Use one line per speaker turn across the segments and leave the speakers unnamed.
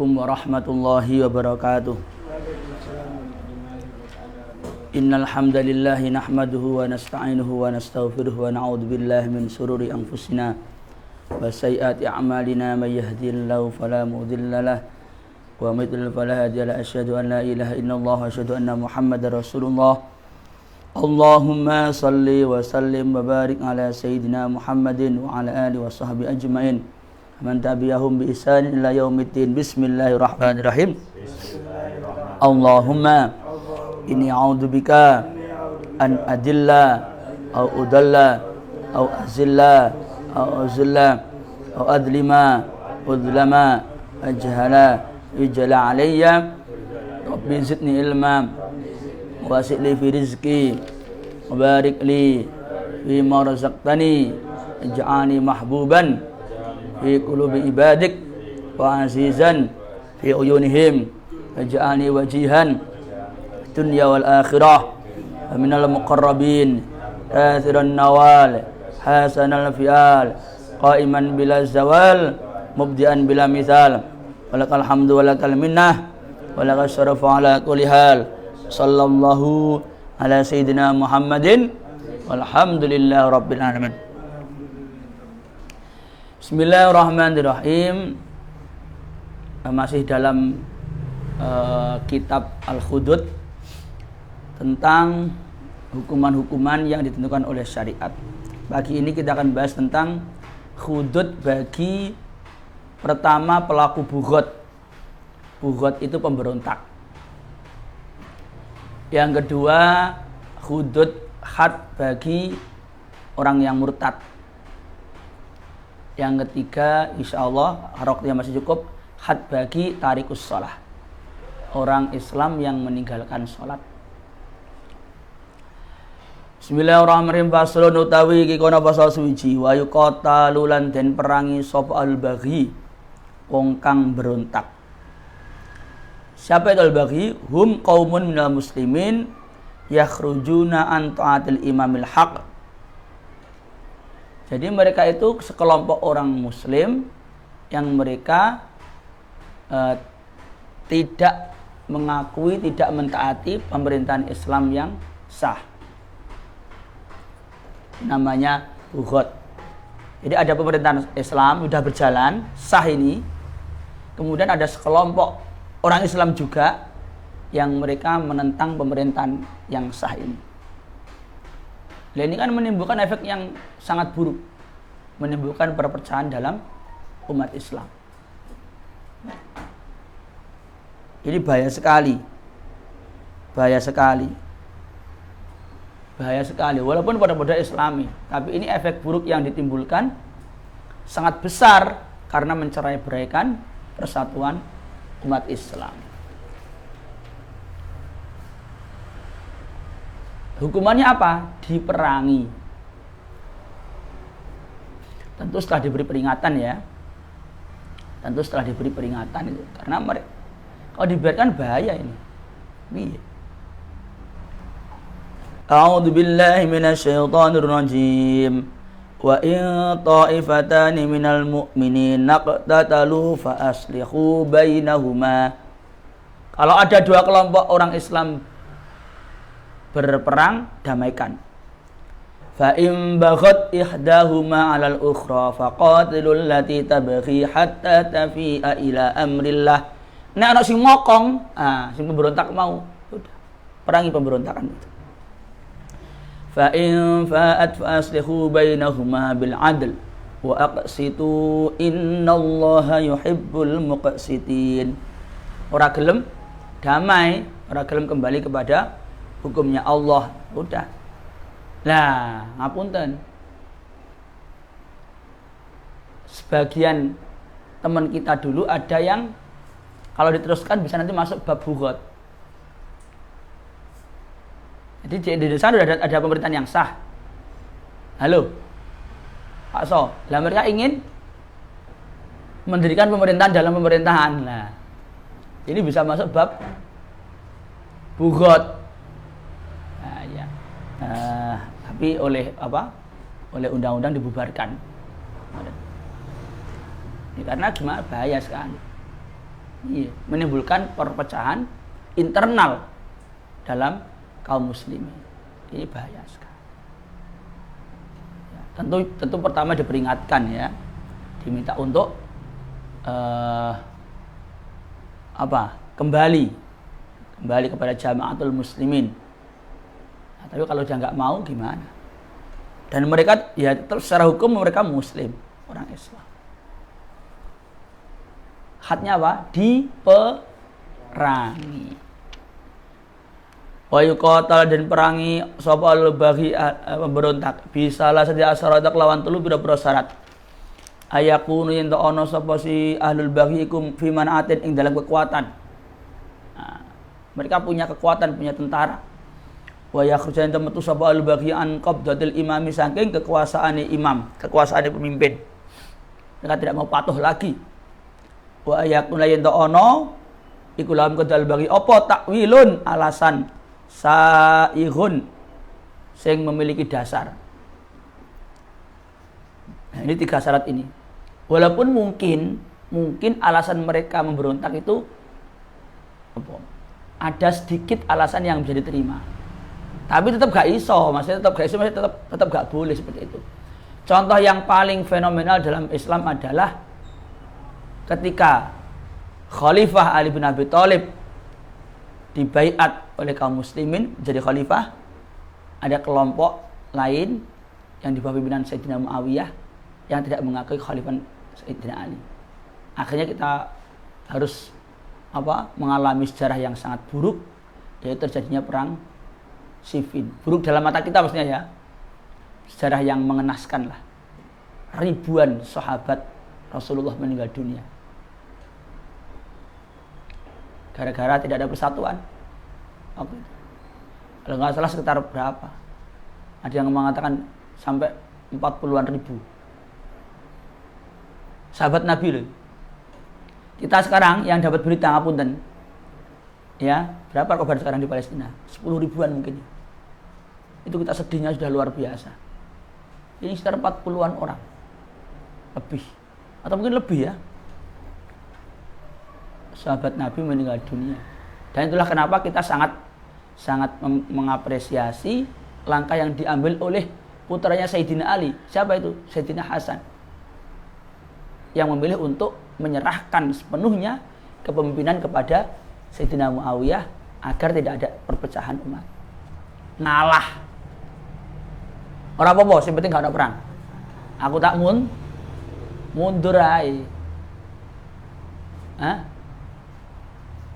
Assalamualaikum warahmatullahi wabarakatuh. Innal hamdalillah nahmaduhu wa nasta'inuhu wa nastaghfiruhu wa na'udzu billahi min shururi anfusina wa sayyiati a'malina may yahdihillahu fala mudilla lahu wa may yudlil fala hadiya lahu. Asyhadu an la ilaha illallah wa asyhadu anna Muhammadar Rasulullah. Allahumma salli wa sallim wa barik ala sayyidina Muhammadin wa ala alihi wa sahbihi ajmain. Man tabi'ahum bi ihsan ila yaumiddin. Bismillahirrahmanirrahim. Allahumma inni a'udzubika an adilla au udalla au azilla au uzilla au adlima udlama ajhala ijla alayya rabbi zidni ilma wasi' li fi rizqi wa barik li fi ma razaqtani ij'alni mahbuban fi qulubi ibadik wa azizan fi uyunihim waj'alni wajihan dunya wal akhirah wa minal muqarrabin kathiran nawal hasanal fi'al qaiman bila zawal mubdi'an bila mithal walakal hamdu walakal minnah walakal syarafu ala kulli hal sallallahu ala sayyidina Muhammadin walhamdulillahi rabbil alamin. Bismillahirrahmanirrahim. Masih dalam kitab Al-Hudud tentang hukuman-hukuman yang ditentukan oleh syariat. Pagi ini kita akan bahas tentang hudud bagi pertama pelaku bughat. Bughat itu pemberontak. Yang kedua hudud had bagi orang yang murtad. Yang ketiga, insyaallah waktunya masih cukup, had bagi tarikus shalah, orang Islam yang meninggalkan sholat. Bismillahirrahmanirrahim. Faslun utawi iki kono pasal suwiji wa yuqatalu lan den perangi sapa al-baghi, wong kang berontak. Siapa itu al-baghi? Hum qaumun minal muslimin yakhrujuna an ta'atil imamil haq. Jadi mereka itu sekelompok orang muslim yang mereka tidak mengakui, tidak mentaati pemerintahan Islam yang sah. Namanya bughat. Jadi ada pemerintahan Islam sudah berjalan, sah ini. Kemudian ada sekelompok orang Islam juga yang mereka menentang pemerintahan yang sah ini. Nah, ini kan menimbulkan efek yang sangat buruk, menimbulkan perpecahan dalam umat Islam. Ini bahaya sekali, bahaya sekali, bahaya sekali. Walaupun pada Islami, tapi ini efek buruk yang ditimbulkan sangat besar karena mencerai-beraikan persatuan umat Islam. Hukumannya apa? Diperangi. Tentu setelah diberi peringatan ya. Tentu setelah diberi peringatan itu. Karena mereka, kalau dibiarkan bahaya ini. Iya. A'udzu billahi minasyaitonir rajim. Wa in ta'ifatani minal mu'minin naqtatalu fa aslihu bainahuma. Kalau ada dua kelompok orang Islam berperang, damaikan. Fa in baghat ihdahuma 'alal ukhra faqatilul lati tabghi hatta tafi'a ila amrillah. Nek ana sing mokong, sing pemberontak mau, udah perangi pemberontakan itu. Fa in fa'at fa aslihu bainahuma bil 'adl wa aqsitu innallaha yuhibbul muqsitin. Ora gelem damai, ora gelem kembali kepada hukumnya Allah, udah. Lah, ngapunten. Sebagian teman kita dulu ada yang kalau diteruskan bisa nanti masuk bab bughat. Jadi di Indonesia ada pemerintahan yang sah. Halo, Pak So, lah mereka ingin mendirikan pemerintahan dalam pemerintahan. Nah, ini bisa masuk bab bughat. Tapi oleh undang-undang dibubarkan. Ini karena gimana, bahaya sekali. Iya, menimbulkan perpecahan internal dalam kaum muslimin. Ini bahaya sekali. Ya, tentu pertama diperingatkan ya, diminta untuk kembali kepada jamaatul muslimin. Nah, tapi kalau dia nggak mau gimana? Dan mereka ya tetap secara hukum mereka muslim, orang Islam. Hadnya apa? Diperangi. Wa yuqatal dan perangi sapa al-baghi pemberontak. Bisalah saja asaradak lawan telu pira-pira syarat. Ayakunu yen ana sapa si ahlul baghi ikum fi manaatin ing dalam kekuatan. Nah, mereka punya kekuatan, punya tentara. Wa yakhrujan tamatu sapa al-baghi an qabdatil imami saking kekuasaane imam, kekuasaane pemimpin. Mereka tidak mau patuh lagi. Wa ayakuna yen ana iku lam kedal bagi apa takwilun alasan saihun sing memiliki dasar. Nah, ini 3 syarat ini. Walaupun mungkin alasan mereka memberontak itu ada sedikit alasan yang bisa diterima. Tapi tetap gak iso, maksudnya tetap gak boleh seperti itu. Contoh yang paling fenomenal dalam Islam adalah ketika Khalifah Ali bin Abi Thalib dibaiat oleh kaum muslimin jadi khalifah, ada kelompok lain yang di bawah pimpinan Sayyidina Muawiyah yang tidak mengakui khalifah Sayyidina Ali. Akhirnya kita harus mengalami sejarah yang sangat buruk, yaitu terjadinya perang Siffin. Buruk dalam mata kita maksudnya ya. Sejarah yang mengenaskan lah. Ribuan sahabat Rasulullah meninggal dunia gara-gara tidak ada persatuan. Oke. Kalau nggak salah sekitar berapa? Ada yang mengatakan sampai 40-an ribu sahabat Nabi loh. Kita sekarang yang dapat berita ngapunten, ya berapa korban sekarang di Palestina? 10 ribuan mungkin. Itu kita sedihnya sudah luar biasa. Ini sekitar 40-an orang lebih, atau mungkin lebih ya. Sahabat Nabi meninggal dunia. Dan itulah kenapa kita sangat mengapresiasi langkah yang diambil oleh putranya Sayyidina Ali. Siapa itu? Sayyidina Hasan. Yang memilih untuk menyerahkan sepenuhnya kepemimpinan kepada Sayyidina Muawiyah agar tidak ada perpecahan umat. Ngalah. Orang apa-apa, yang penting gak ada perang. Aku tak mundur aja.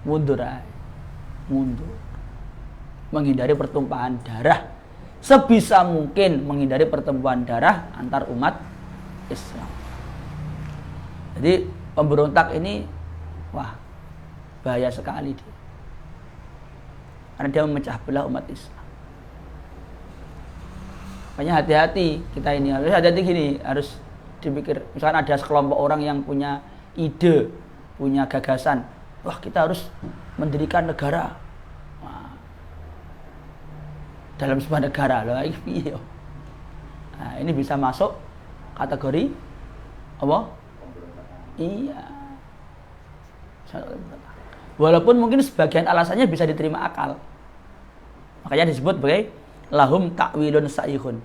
Mundur. Menghindari pertumpahan darah. Sebisa mungkin menghindari pertumpahan darah antar umat Islam. Jadi pemberontak ini bahaya sekali dia. Karena dia memecah belah umat Islam. Makanya hati-hati kita ini. Hati-hati gini, harus dipikir. Misalkan ada sekelompok orang yang punya ide, punya gagasan. Wah, kita harus mendirikan negara. Dalam sebuah negara loh, ini bisa masuk kategori apa? Iya. Walaupun mungkin sebagian alasannya bisa diterima akal. Makanya disebut sebagai lahum takwilun saihun.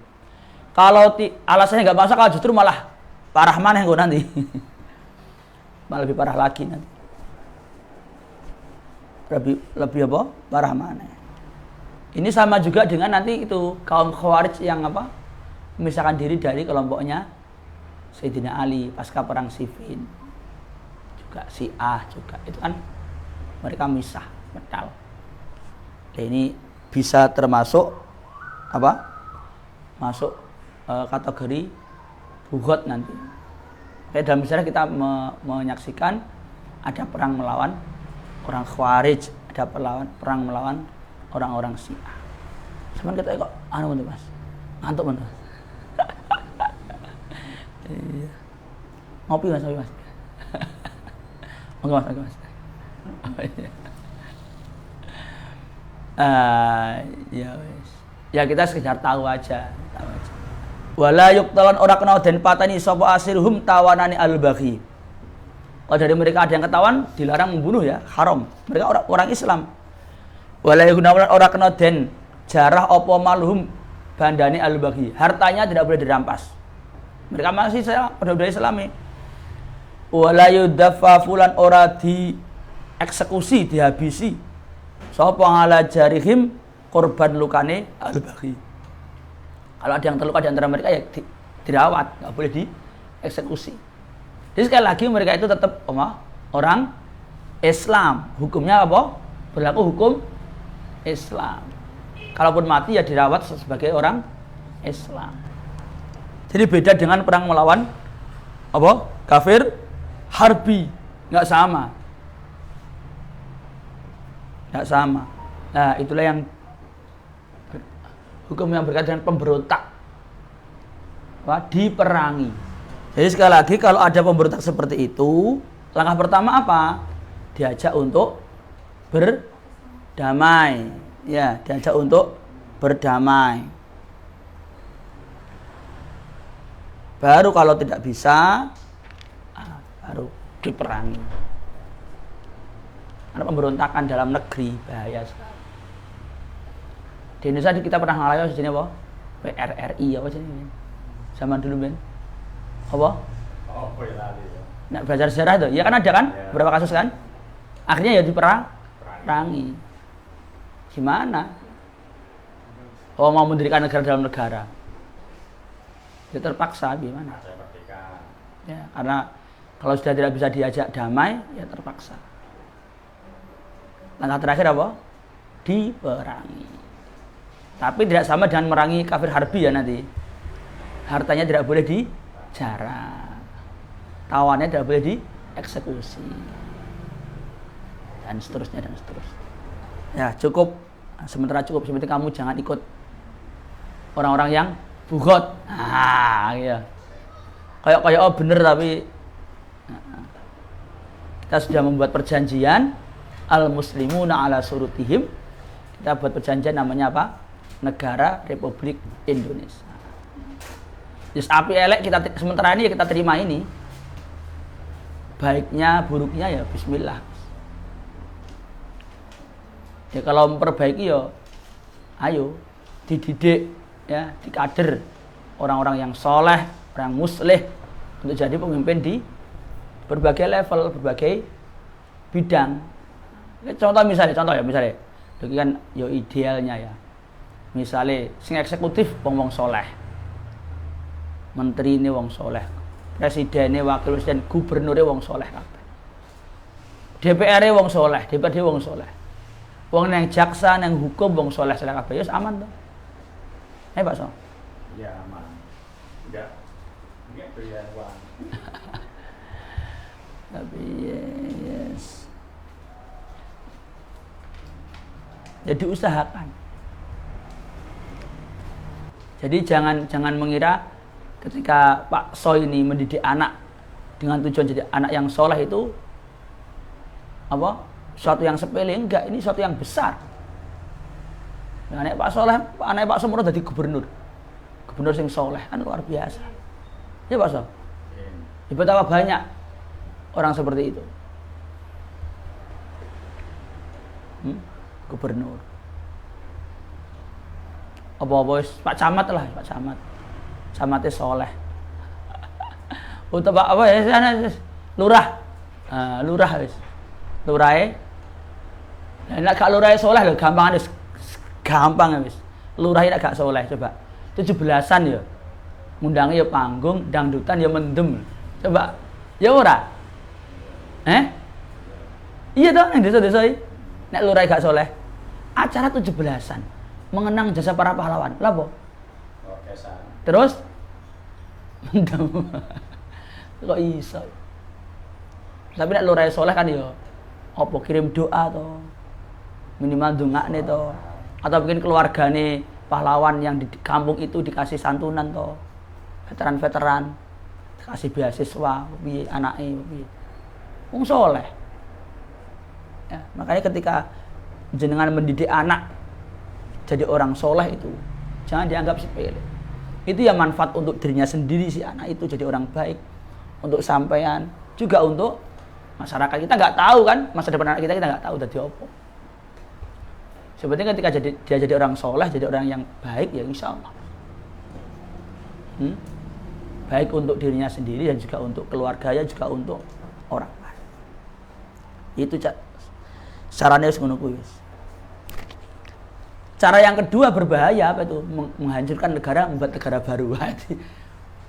Kalau alasannya nggak masuk akal, justru malah parah mana yang nanti. Malah lebih parah lagi nanti. Lebih apa? Parah mana? Ini sama juga dengan nanti itu kaum Khawarij yang memisahkan diri dari kelompoknya Sayyidina Ali pasca perang Siffin. Juga Syiah juga itu kan mereka misah medal. Nah, ini bisa termasuk masuk kategori bugot nanti. Kayak dalam sejarah kita menyaksikan ada perang melawan orang Khawarij, ada perang melawan orang-orang Syiah. Cuman kita kok Mas. Ngantuk Mas. Iya. Ngopi Mas. Oke Mas. Oh, iya. Ya wis. Ya kita sekedar tahu aja. Wala yuqtalan ora kena den patani sapa asirhum tawanani al-baghi. Kalau dari mereka ada yang ketahuan, dilarang membunuh ya, haram. Mereka orang Islam. Wala yughnawan ora kena den jarah apa malhum bandane al-baghi. Hartanya tidak boleh dirampas. Mereka masih budaya Islami. Wala yudaffa fulan ora dieksekusi, dihabisi. Sapa ngala jarihim korban lukane al-baghi. Kalau ada yang terluka di antara mereka ya dirawat, nggak boleh dieksekusi. Jadi sekali lagi mereka itu tetap orang Islam. Hukumnya apa? Berlaku hukum Islam. Kalaupun mati ya dirawat sebagai orang Islam. Jadi beda dengan perang melawan apa? Kafir harbi, nggak sama. Nggak sama. Nah, itulah yang hukum yang berkaitan dengan pemberontak. Diperangi. Jadi sekali lagi kalau ada pemberontak seperti itu, langkah pertama apa? Diajak untuk berdamai. Ya, diajak untuk berdamai. Baru kalau tidak bisa, baru diperangi. Ada pemberontakan dalam negeri bahaya sekali. Di Indonesia kita pernah ngalamin sini apa? PRRI apa sih ini? Zaman dulu men. Apa? Nah, belajar sejarah itu, ya kan ada kan? Ya. Berapa kasus kan? Akhirnya ya diperangi. Gimana? Oh mau mendirikan negara dalam negara, ya terpaksa gimana? Ya, karena kalau sudah tidak bisa diajak damai, ya terpaksa. Langkah terakhir apa? Diperangi. Tapi tidak sama dengan merangi kafir harbi ya nanti. Hartanya tidak boleh dijarah, tawannya tidak boleh dieksekusi, dan seterusnya dan seterusnya. Ya cukup, sementara cukup. Seperti kamu jangan ikut orang-orang yang bugot. Iya. Kayak bener tapi kita sudah membuat perjanjian al-muslimuna ala surutihim. Kita buat perjanjian namanya apa? Negara Republik Indonesia. Just api elek kita sementara ini ya kita terima ini. Baiknya buruknya ya bismillah. Ya kalau memperbaiki ya ayo dididik ya, dikader orang-orang yang soleh, orang muslih untuk jadi pemimpin di berbagai level, berbagai bidang. Contoh misalnya, itu kan yo idealnya ya. Misalnya sing eksekutif wong soleh, menteri ini wong soleh, presiden ini, wakil presiden, gubernur ini wong soleh kabeh. DPR ini wong soleh, DPRD wong soleh. Wong nang jaksa nang hukum wong soleh kabeh, ya aman toh. Pak So.
Ya aman. Enggak pilihan uang.
Tapi yes. Jadi usahakan. Jadi jangan mengira ketika Pak So ini mendidik anak dengan tujuan jadi anak yang soleh itu apa? Suatu yang sepele, enggak, ini suatu yang besar. Anak Pak Soleh, anak Pak So jadi gubernur sing soleh, kan luar biasa. Ya Pak So. Betapa banyak orang seperti itu. Gubernur. Apa-apa Pak Camat lah, Pak Camat. Camatnya soleh. Untuk Pak apa ya? Lurah. Lurah wis. Lurahe. Nek gak lurahe soleh lho gampang wis. Lurah nek gak soleh coba. 17-an ya. Ngundangnya ya panggung, dangdutan ya mendem. Coba. Ya ora? Iya toh nang desa-desa iki. Nek lurah gak soleh. Acara 17-an mengenang jasa para pahlawan. Lha apa? Terus mendem. Kok iso? Tapi nek lurah soleh kan ya apa kirim doa toh. Minimal dongakne toh. Atau mungkin keluargane pahlawan yang di kampung itu dikasih santunan toh. Veteran-veteran dikasih beasiswa piye anake piye. Wong soleh. Ya, makanya ketika jenengan mendidik anak jadi orang soleh itu jangan dianggap sepele. Itu ya manfaat untuk dirinya sendiri si anak itu jadi orang baik, untuk sampean, juga untuk Masyarakat kita nggak tahu kan, masa depan anak kita nggak tahu dadi apa. Sebetulnya ketika dia jadi orang soleh, jadi orang yang baik ya insya Allah. Baik untuk dirinya sendiri dan juga untuk keluarganya, juga untuk orang lain. Itu caranya harus ngono kuwi. Cara yang kedua berbahaya apa itu? Menghancurkan negara, membuat negara baru.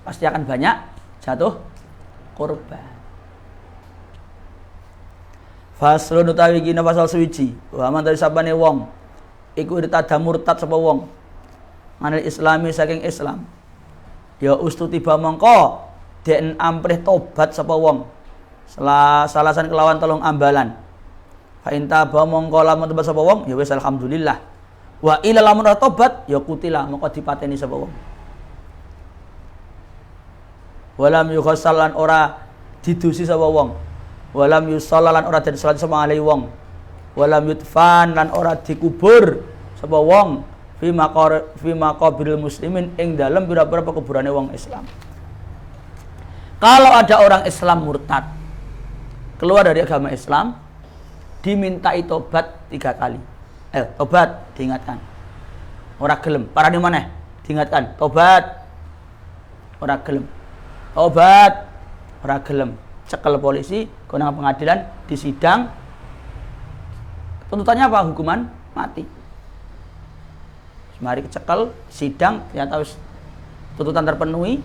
Pasti akan banyak jatuh korban. Faslun utawi kina pasal suwiji. Wa man dari sabane wong iku irtada murtad sapa wong manil islami saking Islam. Ya ustuti ba mongko den amprih tobat sapa wong. Salasan kelawan telung ambalan. Fa inta ba mongko lamun tobat sapa wong ya wis alhamdulillah. Wa ila lamun tobat ya kutilah mongko dipateni sapa wong. Walam yughassalan ora didusi sapa wong. Walam yusallalan ora den salat sama alai wong. Walam yudfan lan ora dikubur sapa wong fi maqabiril muslimin ing dalem pira-pira pekuburane wong Islam. Kalau ada orang Islam murtad keluar dari agama Islam, dimintai tobat 3 kali. Tobat diingatkan. Ora gelem, parane maneh diingatkan, tobat. Ora gelem. Tobat. Ora gelem. Cekel polisi, konang pengadilan, disidang. Tuntutannya apa? Hukuman mati. Mari kecekel, sidang, ternyata wis tuntutan terpenuhi,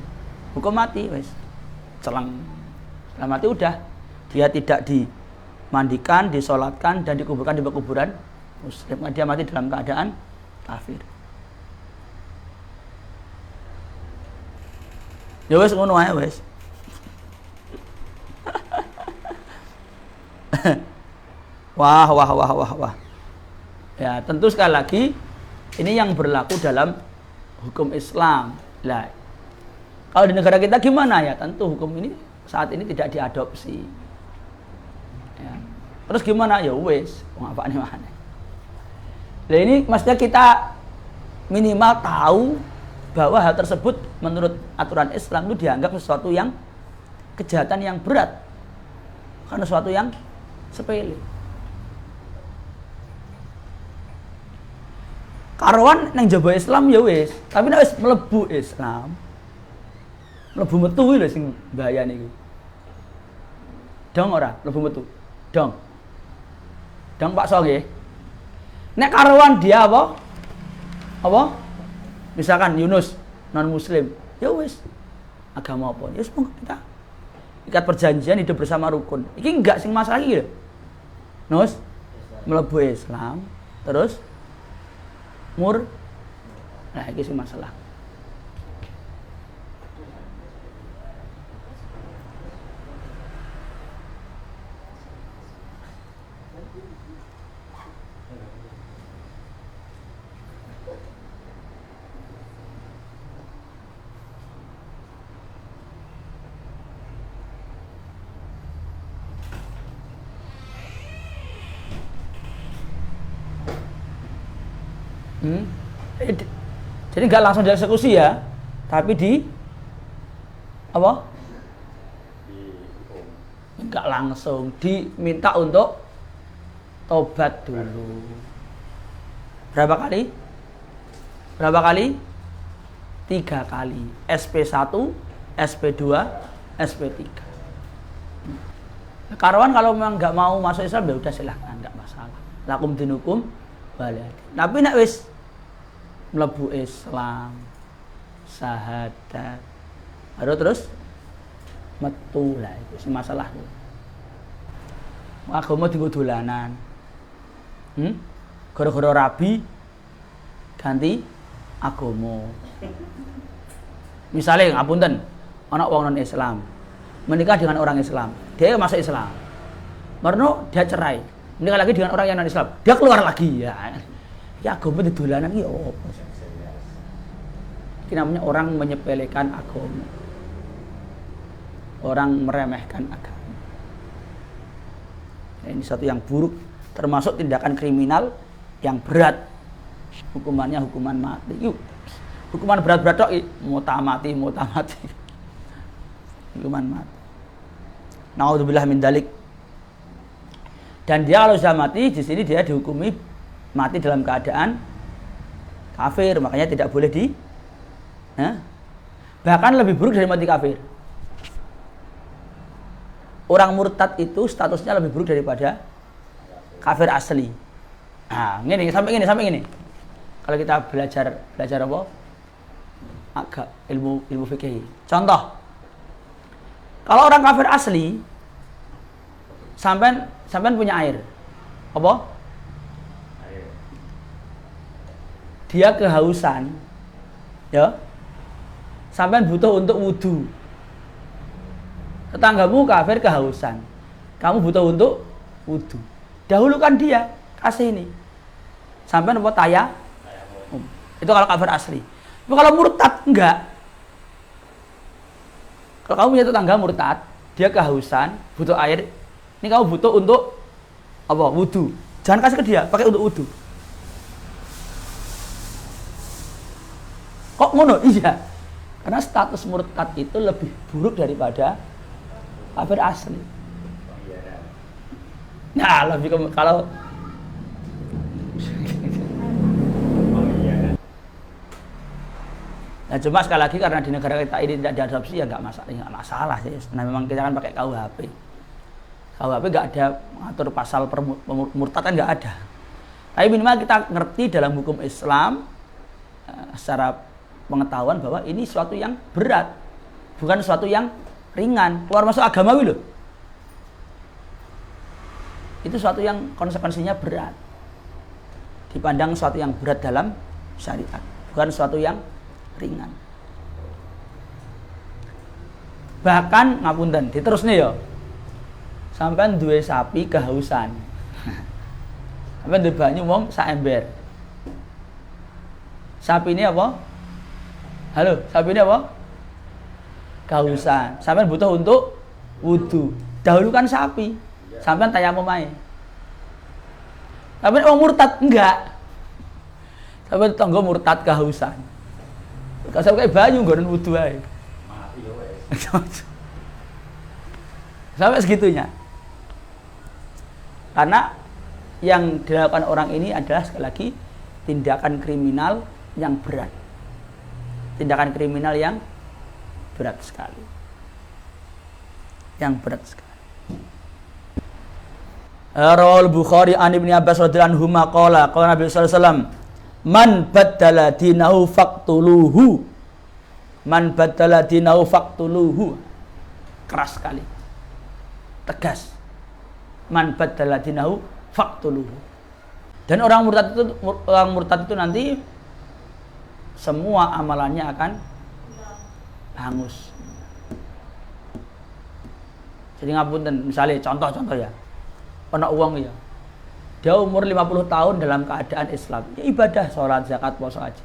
hukum mati wis. Celang. Setelah mati udah. Dia tidak dimandikan, disolatkan dan dikuburkan di kuburan muslim. Dia mati dalam keadaan kafir. Ya wis ngono ae wis. Wah. Ya, tentu sekali lagi ini yang berlaku dalam hukum Islam. Lah, kalau di negara kita gimana ya? Tentu hukum ini saat ini tidak diadopsi. Ya. Terus gimana? Ya wis, apa nih mana? Nah ini maksudnya kita minimal tahu bahwa hal tersebut menurut aturan Islam itu dianggap sesuatu yang kejahatan yang berat, karena sesuatu yang sepele. Karuan nang jaba Islam ya wis, tapi nek wis mlebu Islam, mlebu metu kuwi lho sing bahaya niku. Dong ora, mlebu metu. Dong Pak So nggih. Nek karuan dia apa? Misalkan Yunus non muslim, ya wis. Agama apa? Ya wis kita ikat perjanjian hidup bersama rukun. Iki enggak sing masalah iki lho. Nus mlebu Islam, terus nah iki sing masalah. Jadi nggak langsung dieksekusi ya, tapi nggak langsung diminta untuk tobat dulu. Berapa kali? 3 kali. SP1, SP2, SP3. Karuan kalau memang nggak mau masuk Islam ya udah silahkan, nggak masalah. Lakum dinukum waliyadin. Tapi nek wis mlebu Islam, syahadat, baru terus metu lah itu masalah. Agama dienggo dolanan. Gara-gara rabi ganti agama. Misalnya ngapunten, ana wong non Islam menikah dengan orang Islam, dia masuk Islam. Marno dia cerai, menikah lagi dengan orang yang non Islam, dia keluar lagi ya. Ya agama dolanan iki opo? Ini namanya orang menyepelekan agama. Orang meremehkan agama. Ini satu yang buruk, termasuk tindakan kriminal yang berat. Hukumannya hukuman mati. Yuk. Hukuman berat-berat tok mutamati. Hukuman mati. Naudzubillah min dalik. Dan dia kalau sudah mati, di sini dia dihukumi mati dalam keadaan kafir, makanya tidak boleh bahkan lebih buruk dari mati kafir. Orang murtad itu statusnya lebih buruk daripada kafir asli. Nah, sampai gini. Kalau kita belajar apa? Agak ilmu fikih. Contoh, kalau orang kafir asli, sampean punya air, apa?
Air.
Dia kehausan, ya. Sampean butuh untuk wudu. Tetanggamu kafir kehausan, kamu butuh untuk wudu. Dahulukan dia, kasih ini. Sampean apa tayamum. Itu kalau kafir asli. Tapi kalau murtad enggak. Kalau kamu punya tetangga murtad, dia kehausan, butuh air. Ini kamu butuh untuk apa? Wudu. Jangan kasih ke dia, pakai untuk wudu. Kok ngono? Iya. Karena status murtad itu lebih buruk daripada kafir asli. Nah, lebih kalau nah, cuma sekali lagi karena di negara kita ini tidak diadopsi ya nggak masalah sih. Nah, memang kita kan pakai KUHP. KUHP nggak ada mengatur pasal pemurtadan, nggak ada. Tapi minimal kita ngerti dalam hukum Islam secara pengetahuan bahwa ini suatu yang berat, bukan suatu yang ringan. Keluar masuk agamawi loh. Itu suatu yang konsekuensinya berat. Dipandang suatu yang berat dalam syariat, bukan suatu yang ringan. Bahkan ngapunten, diterusne ya. Sampeyan duwe sapi kehausan. Sampeyan duwe banyu wong sak ember. Sapi ini apa? Halo, sapi ini apa? Kehausan. Sampeyan butuh untuk wudu. Dahulukan sapi. Sampeyan tayamum ae. Tapi orang murtad enggak. Sampeyan tanggo murtad kehausan. Kasar kayak banyu nggonen wudu ae.
Mati yo wes.
Sampai segitunya. Karena yang dilakukan orang ini adalah sekali lagi tindakan kriminal yang berat. Tindakan kriminal yang berat sekali. Yang berat sekali. Rawal Bukhari an Ibnu Abbas radhiyallahu anhu qala Nabi sallallahu alaihi wasallam man baddala dinahu faqtuluhu. Man baddala dinahu faqtuluhu. Keras sekali. Tegas. Man baddala dinahu faqtuluhu. Dan orang murtad itu nanti semua amalannya akan hangus. Jadi ngapunten, misalnya contoh ya. Ana uang ya. Dia umur 50 tahun dalam keadaan Islam. Ya ibadah, sholat, zakat, puasa, haji.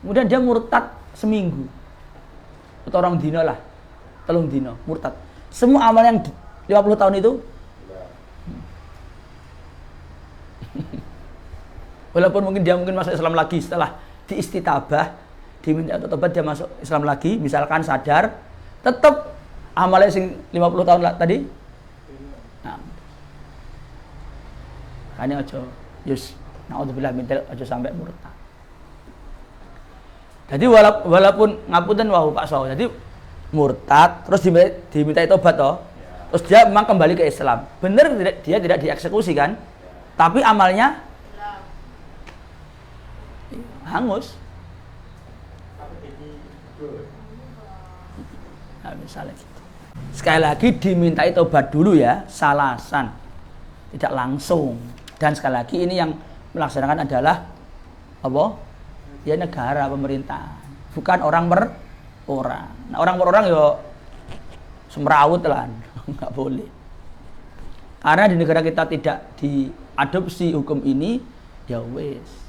Kemudian dia murtad seminggu. Atau orang dino lah. Telung dino, murtad. Semua amal yang 50 tahun itu walaupun mungkin dia masuk Islam lagi setelah diistitabah, diminta tobat, dia masuk Islam lagi, misalkan sadar, tetap amalnya sing 50 tahun lah tadi. Nah, kayaknya naudzubillah min dzalik, aja sampai murtad. Jadi walaupun ngapunten wahyu Pak Saw, jadi murtad terus diminta tobat toh. Terus dia memang kembali ke Islam. Benar dia tidak dieksekusi kan? Tapi amalnya hangus. Nah, misalnya gitu. Sekali lagi dimintai tobat dulu ya, salasan. Tidak langsung. Dan sekali lagi ini yang melaksanakan adalah apa? Ya negara, pemerintahan. Bukan orang per orang. Nah, orang per orang yo semrawut lah. Enggak boleh. Karena di negara kita tidak diadopsi hukum ini, ya wes.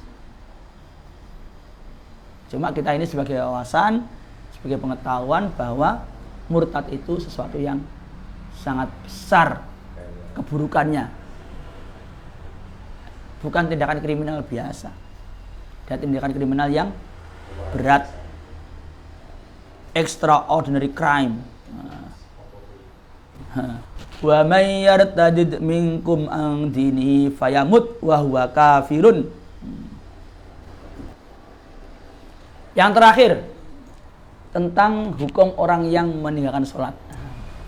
Cuma kita ini sebagai wawasan, sebagai pengetahuan bahwa murtad itu sesuatu yang sangat besar keburukannya. Bukan tindakan kriminal biasa. Dan tindakan kriminal yang berat. Extraordinary crime. Wa may yartadid minkum an dinihi fayamut wa huwa kafirun. Yang terakhir tentang hukum orang yang meninggalkan salat.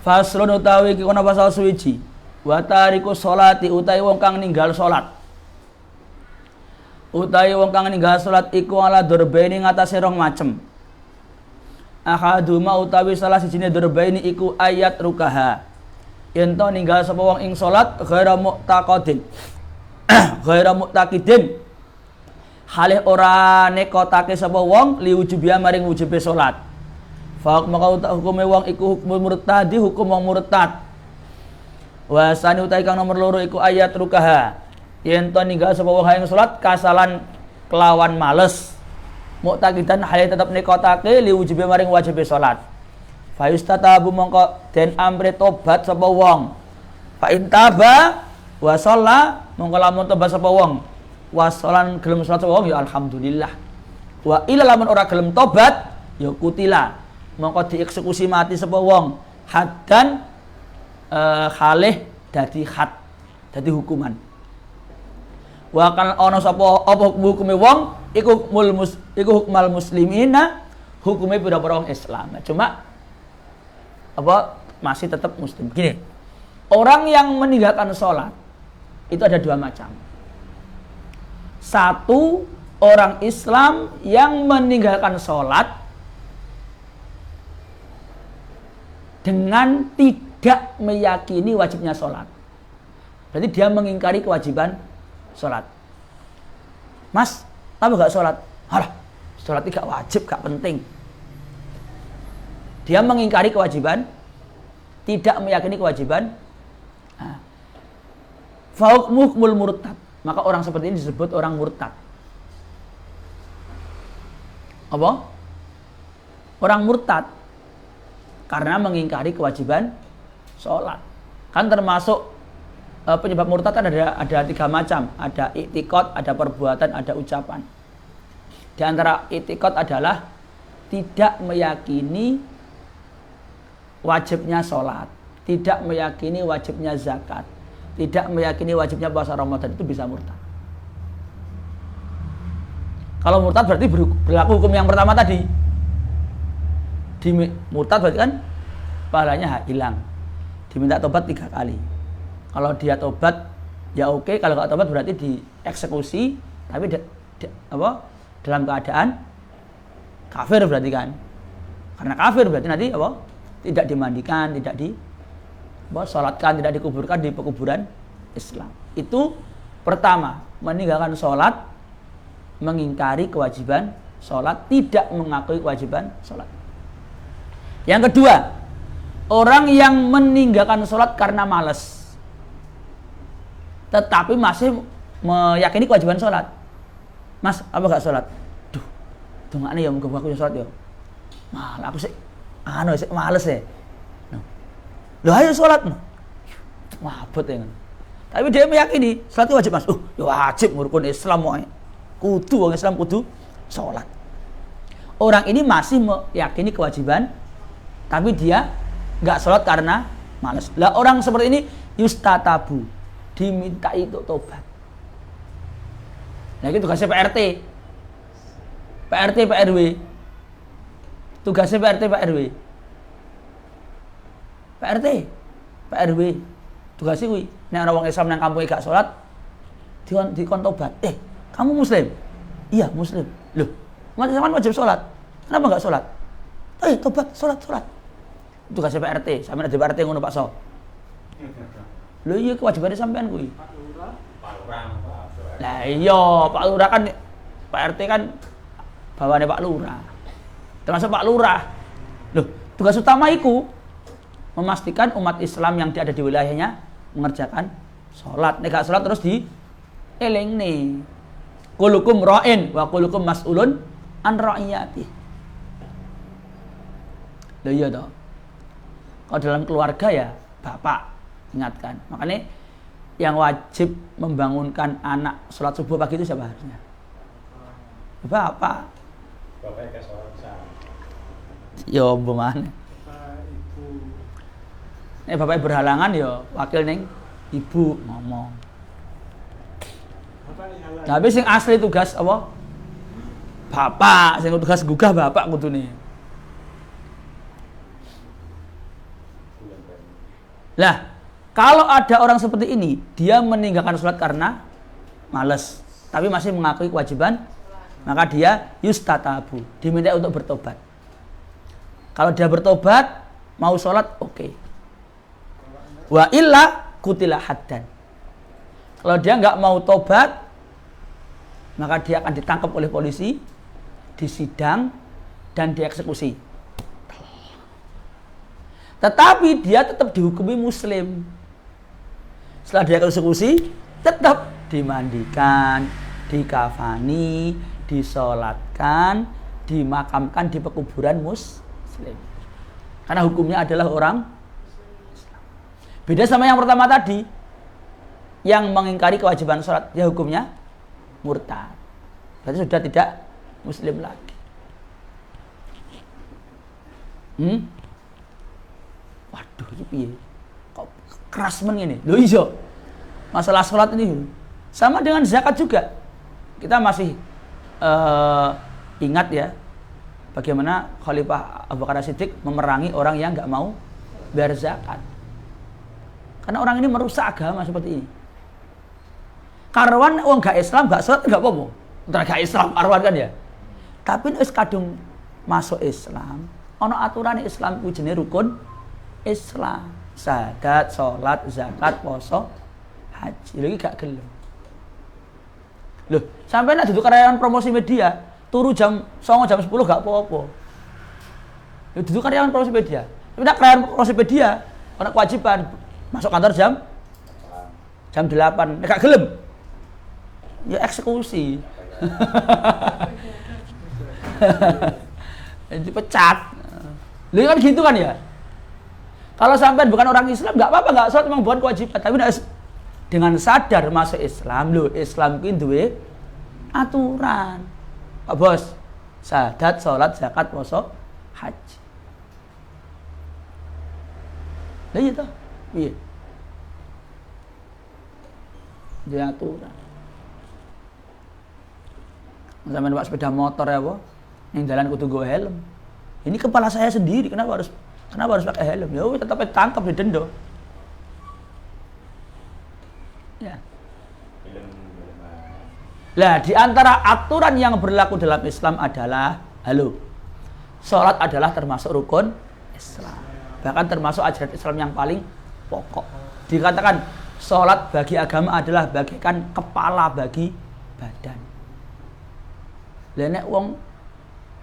Faslun utawi iki kono pasal suwiji. Wa tariku sholati utawi wong kang ninggal salat. Utawi wong kang ninggal salat iku ala durbaini ngatasé rong macem. Ahaduma utawi salah sijine durbaini iku ayat rukaha. Yen to ninggal sapa wong ing salat ghaira muqtaqidin. Ghaira muqtaqidin. Halih ora nekotake sapa wong liwujubiya maring wujube salat. Fa maka hukume wong iku hukum murtadi hukum wong murtad. Wa sani utawi kang nomor loro iku ayat rukaha. Yen to ninggal sapa wong ing salat kasalan kelawan males. Muqtaqidan halih tetep nekotake liwujubiya maring wajibe salat. Fa yustatabu mongko den amre tobat sapa wong. Fa intaba wa shalla mongko lamun tobat sapa wong. Wasolan gelem salat sapa wong ya alhamdulillah. Wa ila lamun ora gelem tobat ya kutila mongko dieksekusi mati sapa wong. Haddan khalih dadi had dadi hukuman. Wa kan ana sapa apa hukume wong iku hukmal muslimina hukume pira-pira wong Islam. Cuma apa masih tetap muslim. Gini, orang yang meninggalkan sholat itu ada dua macam. Satu, orang Islam yang meninggalkan sholat dengan tidak meyakini wajibnya sholat. Berarti dia mengingkari kewajiban sholat. Mas, apa gak sholat? Halah, sholat itu gak wajib, gak penting. Dia mengingkari kewajiban, tidak meyakini kewajiban. Fahukmul murtad. Maka orang seperti ini disebut orang murtad. Apa? Orang murtad karena mengingkari kewajiban sholat. Kan termasuk penyebab murtad kan ada tiga macam. Ada i'tiqad, ada perbuatan, ada ucapan. Di antara i'tiqad adalah tidak meyakini wajibnya sholat, tidak meyakini wajibnya zakat, tidak meyakini wajibnya puasa Ramadan, itu bisa murtad. Kalau murtad berarti berlaku hukum yang pertama tadi. Murtad berarti kan pahalanya hilang. Diminta tobat 3 kali. Kalau dia tobat ya oke, kalau nggak tobat berarti dieksekusi, tapi dalam keadaan kafir berarti kan. Karena kafir berarti nanti tidak dimandikan, tidak sholatkan, tidak dikuburkan di pekuburan Islam. Itu pertama, meninggalkan sholat, mengingkari kewajiban sholat, tidak mengakui kewajiban sholat. Yang kedua, orang yang meninggalkan sholat karena malas, tetapi masih meyakini kewajiban sholat. Mas, apa gak sholat? Duh gak nih ya, muka aku sholat ya. Malah aku sih males ya. Loh ayo sholat. Wabut ya. Tapi dia meyakini sholat itu wajib mas. Ya wajib rukun Islam wae. Kudu orang Islam kudu sholat. Orang ini masih meyakini kewajiban, tapi dia nggak sholat karena malas. Lah orang seperti ini yustatabu, diminta itu tobat. Nah itu tugasnya PRT, PRW. Tugasnya PRT, PRW. Tugasnya kuwi. Nek ana wong Islam nang kampung gak salat, dikon tobat. Kamu muslim? Iya, muslim. Loh, umat Islam wajib salat. Kenapa enggak salat? Tobat, salat. Tugasnya PRT, sampeyan ada PRT ngono Pak So. Lho iya kewajiban sampean kuwi. Pak Lurah. Lah iya, Pak Lurah kan PRT kan bawane Pak Lurah. Termasuk Pak Lurah. Loh, tugas utama itu memastikan umat Islam yang ada di wilayahnya mengerjakan sholat. Nek gak sholat terus dielingne. Kulukum ra'in wa kulukum mas'ulun an ra'iyati. Loh iya toh. Kalau dalam keluarga ya bapak ingatkan. Makanya yang wajib membangunkan anak sholat subuh pagi itu siapa harusnya? Bapak. Bapaknya ke sholat besar. Yo, bagaimana? Nek bapaknya berhalangan ya wakil ning ibu ngomong. Tapi sing asli tugas apa? Bapak, sing tugas gugah bapak kudune. Lah, kalau ada orang seperti ini, dia meninggalkan sholat karena malas, tapi masih mengakui kewajiban, maka dia yustatabu, diminta untuk bertobat. Kalau dia bertobat, mau sholat, oke. Wa illa kutila haddan. Kalau dia nggak mau tobat, maka dia akan ditangkap oleh polisi, disidang, dan dieksekusi. Tetapi dia tetap dihukumi muslim. Setelah dia eksekusi, tetap dimandikan, dikafani, disolatkan, dimakamkan di pekuburan muslim. Karena hukumnya adalah orang Islam. Beda sama yang pertama tadi, yang mengingkari kewajiban sholat, ya hukumnya murtad. Berarti sudah tidak muslim lagi. Waduh, ini piye? Kok keras men ini? Loh iya. Masalah sholat ini sama dengan zakat juga. Kita masih ingat ya bagaimana Khalifah Abu Bakar Siddiq memerangi orang yang nggak mau bayar zakat. Karena orang ini merusak agama seperti ini. Karwan wong gak Islam gak sholat nggak apa-apa. Entar gak Islam karwan kan ya. Tapi wis kadung masuk Islam, ana aturan Islam kuwi jenenge rukun Islam, syahadat, sholat, zakat, poso, haji. Lagi gak gelem. Loh, sampai nak duduk karyawan promosi media, turu jam 09.00 jam 10 gak apa-apa. Loh, duduk karyawan promosi media. Tapi nak karyawan promosi media, ana kewajiban masuk kantor jam 8. Gak gelem. Ya eksekusi. Dipecat. Loh kan gitu kan ya? Kalau sampai bukan orang Islam, nggak apa-apa, nggak sholat, memang bukan kewajiban. Tapi dengan sadar masuk Islam, loh Islam itu duwe aturan. Pak Bos, syahadat, sholat, zakat, poso, haji. Lah iya toh, iya. Duwe aturan. Sampai numpak sepeda motor ya, Bu. Yang jalan kudu nggo helm. Ini kepala saya sendiri, kenapa harus pakai helm? Ya tetap ditangkap, didenda. Ya. Lah, di antara aturan yang berlaku dalam Islam adalah sholat adalah termasuk rukun Islam. Bahkan termasuk ajaran Islam yang paling pokok. Dikatakan sholat bagi agama adalah bagaikan kepala bagi badan. Lah nek wong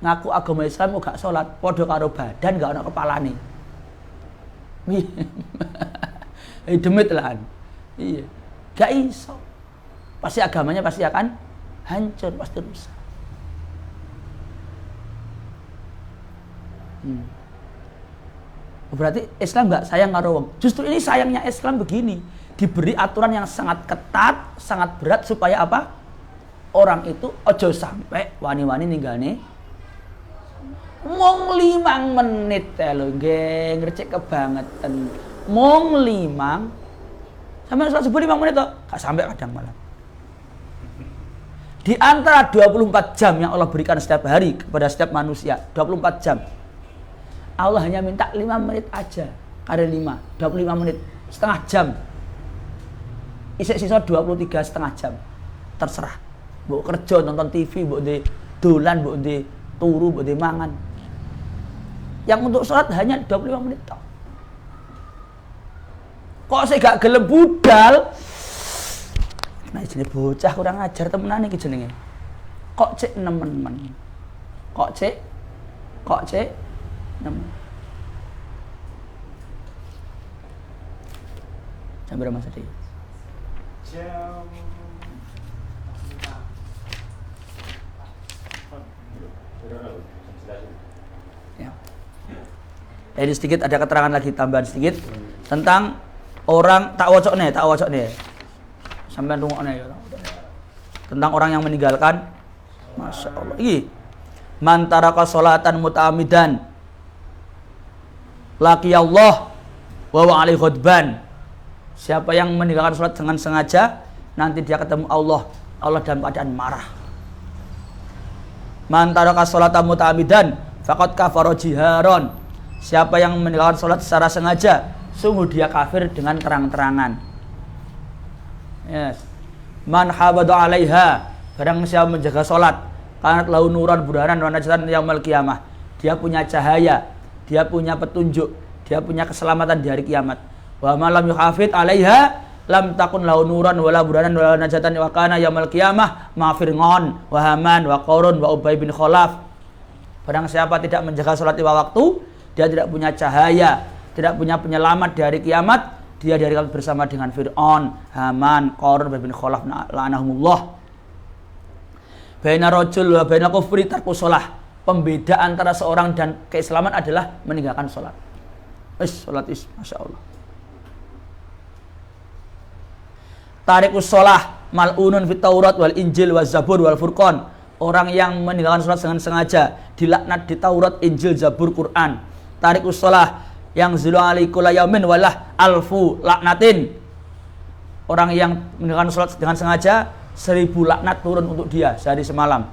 ngaku agama Islam kok gak sholat, padha karo badan gak ana kepalane. Demit lah. Iya. Gak iso. Pasti agamanya pasti akan hancur, pasti rusak. Berarti Islam gak sayang karo wong. Justru ini sayangnya Islam begini. Diberi aturan yang sangat ketat, sangat berat supaya apa? Orang itu ojo sampai wani-wani ninggane mung 5 menit lho nggih ngrecek kebangetan. Mung 5 sampai sholat subuh 5 menit kok gak sampai kadang malam. Di antara 24 jam yang Allah berikan setiap hari kepada setiap manusia, 24 jam. Allah hanya minta 5 menit aja. Ada 5, 25 menit, setengah jam. Isik sisa 23 setengah jam. Terserah. Mbok kerja nonton TV, mbok di dolan, mbok di turu, mbok di mangan. Yang untuk sholat hanya 25 menit tok. Kok saya gak gelem budal? Nah, jenenge bocah kurang ajar temenan iki jenenge. Kok cek nemen-nemen. Kok cek nemen. Jam berapa Mas Adi?
Jam
ya. Jadi sedikit ada keterangan lagi, tambahan sedikit tentang orang tak wocok nih. Sampai rungokne ya. Tentang orang yang meninggalkan, Masya Allah. Iki man taraka sholatan muta'amidan laqiyallah wa huwa alaihi ghadban. Siapa yang meninggalkan salat dengan sengaja, nanti dia ketemu Allah dalam keadaan marah. Man taraka sholata muta'ammidan faqad kafara jiharon. Siapa yang meninggalkan salat secara sengaja, sungguh dia kafir dengan terang-terangan. Yes. Man habada 'alaiha, barang siapa menjaga salat, kanat lahu nuran burhanan wa najatan yaumil qiyamah. Dia punya cahaya, dia punya petunjuk, dia punya keselamatan di hari kiamat. Wa ma lam yuhafid 'alaiha lam takun lahu nuran wala burhanan wala najatan wa kana yaumil qiyamah ma fir'aun wa haman wa qarun wa ubay bin khalaf. Barang siapa tidak menjaga salat lima waktu, dia tidak punya cahaya, tidak punya penyelamat di hari kiamat. Dia di hari kiamat bersama dengan Fir'aun, Haman, Qarun, Ubay bin Khalaf la'anahumullah. Baina rajul wa baina kufri tarku shalah. Pembeda antara seorang dan keislaman adalah meninggalkan salat. Salat Masya Allah. Tarikus shalah mal'unun fit Taurat wal Injil wal Zabur wal Furqan. Orang yang meninggalkan salat dengan sengaja dilaknat di Taurat, Injil, Zabur, Quran. Tarikus shalah yang zilu alaikula yaumin walah alfu laknatin. Orang yang meninggalkan salat dengan sengaja 1000 laknat turun untuk dia sehari semalam.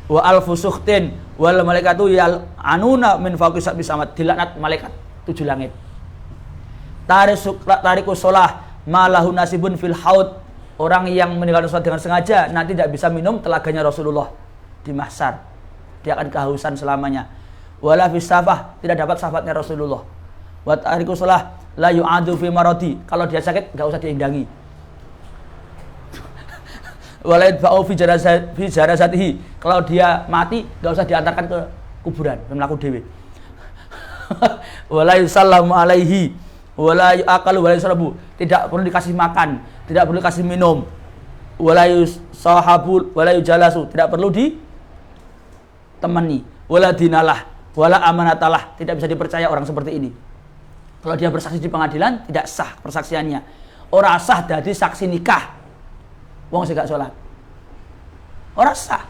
Wa alfu sukhtin wal malaikatu yal anuna min fawqi sab'i samad. Dilaknat malaikat 7 langit. Tarikus shalah malahu nasibun fil haud. Orang yang meninggalkan salat dengan sengaja nanti tidak bisa minum telaganya Rasulullah di mahsyar. Dia akan kehausan selamanya. Wala fi safah, tidak dapat syafaatnya Rasulullah. Wa tarikus shalah la yu'adu fi maradi. Kalau dia sakit enggak usah diindangi. Wala yadfa'u fi jarazatihi. Kalau dia mati enggak usah diantarkan ke kuburan, mlaku dhewe. Wala yusallamu alaihi wala yu'aqalu wala yusrabu. Tidak perlu dikasih makan, tidak perlu dikasih minum. Wala yusahabul wala yujalasu. Tidak perlu ditemani. Wala dinalah wala amanatalah. Tidak bisa dipercaya orang seperti ini. Kalau dia bersaksi di pengadilan, tidak sah persaksiannya. Ora sah dadi saksi nikah wong sing gak salat. Ora sah.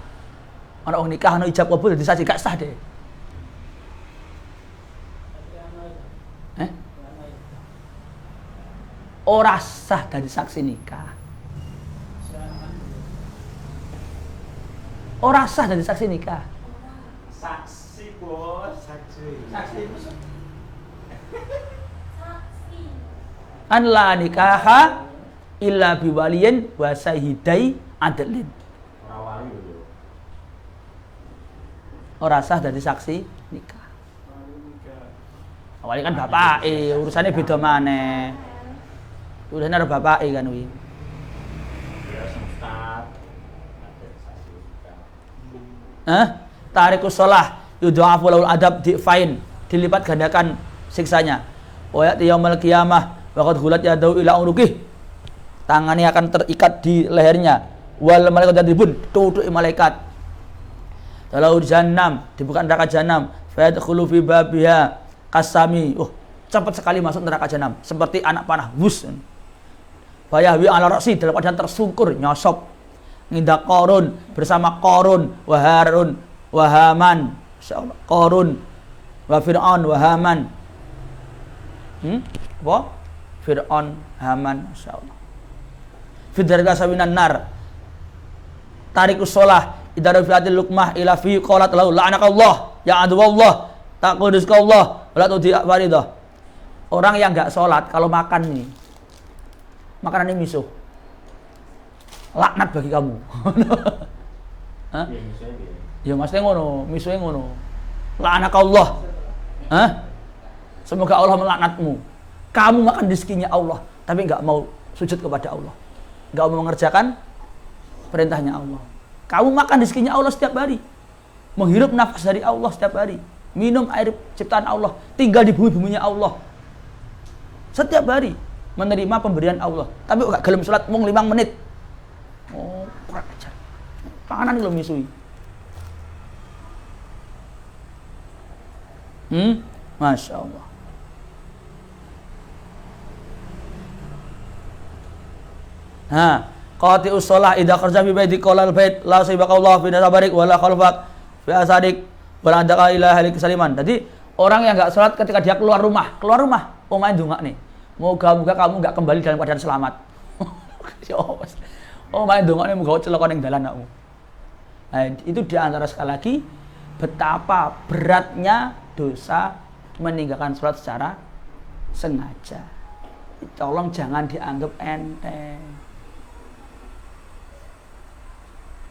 Ana wong nikah ana ijab kabul dadi saksi gak sah deh. Ora sah dadi saksi nikah. Ora sah dadi saksi nikah.
Saksi bos, saksi itu
an la nikaha illa biwaliyin wa syahidai adlin. Ora sah dadi saksi nikah. Wali kan bapake, urusane beda maneh. Urusane karo bapake kan kuwi. Tarikus shalah yudha'afu lahul adab di'fain, dilipat gandakan siksanya. Wa ya'ti yaumil qiyamah wa qad ghulat yadahu ila unuqih. Tangannya akan terikat di lehernya. Wal malaikatu yadribun, tutuki malaikat. Dalau jahannam, dibuka neraka jahanam. Fa yadkhulu fi babiha kasami. Cepat sekali masuk neraka jahanam, seperti anak panah. Wus. Bayahwi ala ra'si, dalam keadaan tersungkur, nyosop. Ngindak Qarun bersama Qarun wa Harun wa Haman. Insyaallah Qarun wa Fir'aun wa Haman. Apa? Fir'aun, Haman, insyaallah. Fidarika sawinan nar. Tarikus shalah idza rafi'atil luqmah ila fi qalat lahu la'anakallah ya aduwallah taquduskallah wala tudi faridah. Orang yang enggak salat kalau makan nih, makanan ini misuh, laknat bagi kamu. Hah? Ya maksudnya ngono, misuhnya ngono. La'anakallah. Hah? Semoga Allah melaknatmu. Kamu makan rezekinya Allah, tapi enggak mau sujud kepada Allah. Enggak mau mengerjakan perintahnya Allah. Kamu makan rezekinya Allah setiap hari. Menghirup nafas dari Allah setiap hari. Minum air ciptaan Allah, tinggal di bumi-buminya Allah. Setiap hari menerima pemberian Allah, tapi enggak gelem salat mung 5 menit. Kurang ajar. Panganan lho misui. Masya Allah. Qati'us shalah idza kharja fi baiti qala al-bait la saybaka Allah fi nasabarik wala khalfak fi asadik wala andaka ila halik saliman. Jadi Orang yang nggak sholat ketika dia keluar rumah, omahe ndongak nih. Moga-moga kamu nggak kembali dalam keadaan selamat. Omahe ndongak nih moga celaka ning dalan kamu. Nah, itu di antara sekali lagi betapa beratnya dosa meninggalkan sholat secara sengaja. Tolong jangan dianggap enteng.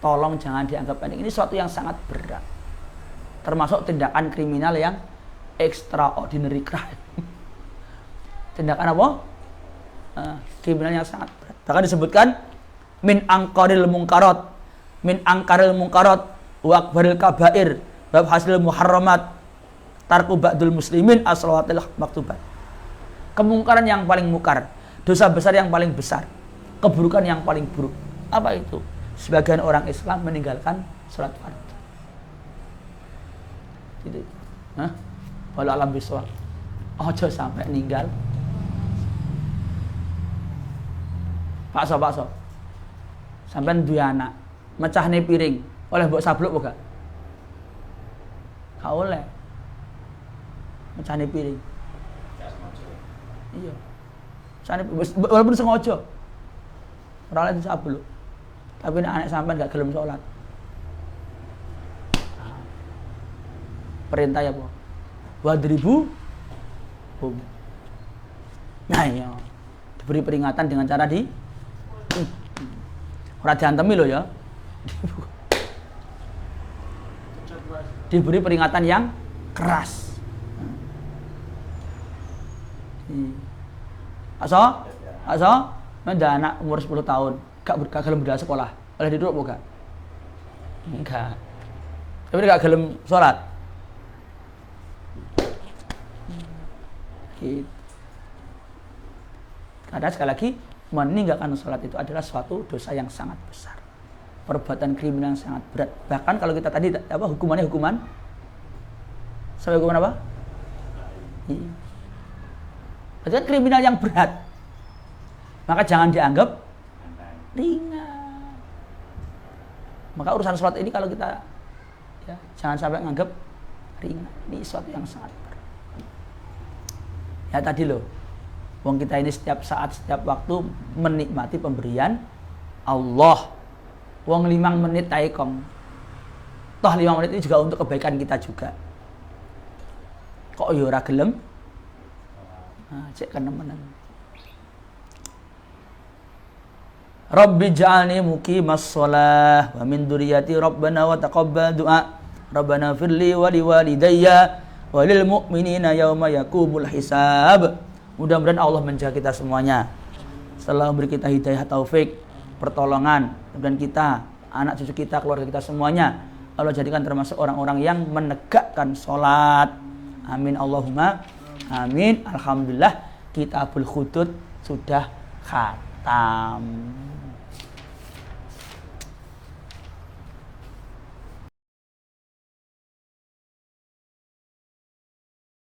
Tolong jangan dianggap enteng. Ini suatu yang sangat berat. Termasuk tindakan kriminal yang extraordinary crime. Tindakan apa? Kriminal yang sangat berat. Bahkan disebutkan min angkaril munkarat wa akbaril kabair wa hasil muharramat tarku ba'dul muslimin as-salawatil maktubat. Kemungkaran yang paling mungkar, dosa besar yang paling besar, keburukan yang paling buruk. Apa itu? Sebagian orang Islam meninggalkan salat fardu. Gitu. Walau alam biswa. Ojo sampai ninggal. Pakso. Sampai duwe anak, mecahne piring, oleh mbok sabluk apa gak? Gak oleh. Mecahne piring. Iya. Walaupun sengaja. Ora oleh disabluk. Tapi nek anak sampean gak gelem salat. Perintah ya, Bu. Wadribu. Nah, iya. Diberi peringatan dengan cara ora diantemi loh ya. Diberi peringatan yang keras. Aso, ada anak umur 10 tahun, gak gelem budal sekolah, oleh duduk bukan? Enggak. Tapi gak gelem sholat. Gitu. Karena sekali lagi meninggalkan sholat itu adalah suatu dosa yang sangat besar, perbuatan kriminal yang sangat berat. Bahkan kalau kita tadi hukuman sampai hukuman apa? Berarti kan kriminal yang berat, maka jangan dianggap ringan. Maka urusan sholat ini kalau kita jangan sampai menganggap ringan. Ini suatu yang sangat berat. Ya tadi loh, wong kita ini setiap saat, setiap waktu menikmati pemberian Allah. Wong 5 menit taikong. Toh 5 menit ini juga untuk kebaikan kita juga. Kok ya ora gelem? Cek kenemenan. Rabbi ja'alni muqimas shalah wa min dzurriyyati rabbana wa taqabbal du'a. Rabbana firli wa liwalidayya wa lil mu'minina yauma yaqumul hisab. Mudah-mudahan Allah menjaga kita semuanya. Selalu memberi kita hidayah, taufik, pertolongan, dan kita, anak cucu kita, keluarga kita semuanya Allah jadikan termasuk orang-orang yang menegakkan sholat. Amin Allahumma amin. Alhamdulillah kitabul hudud sudah khatam.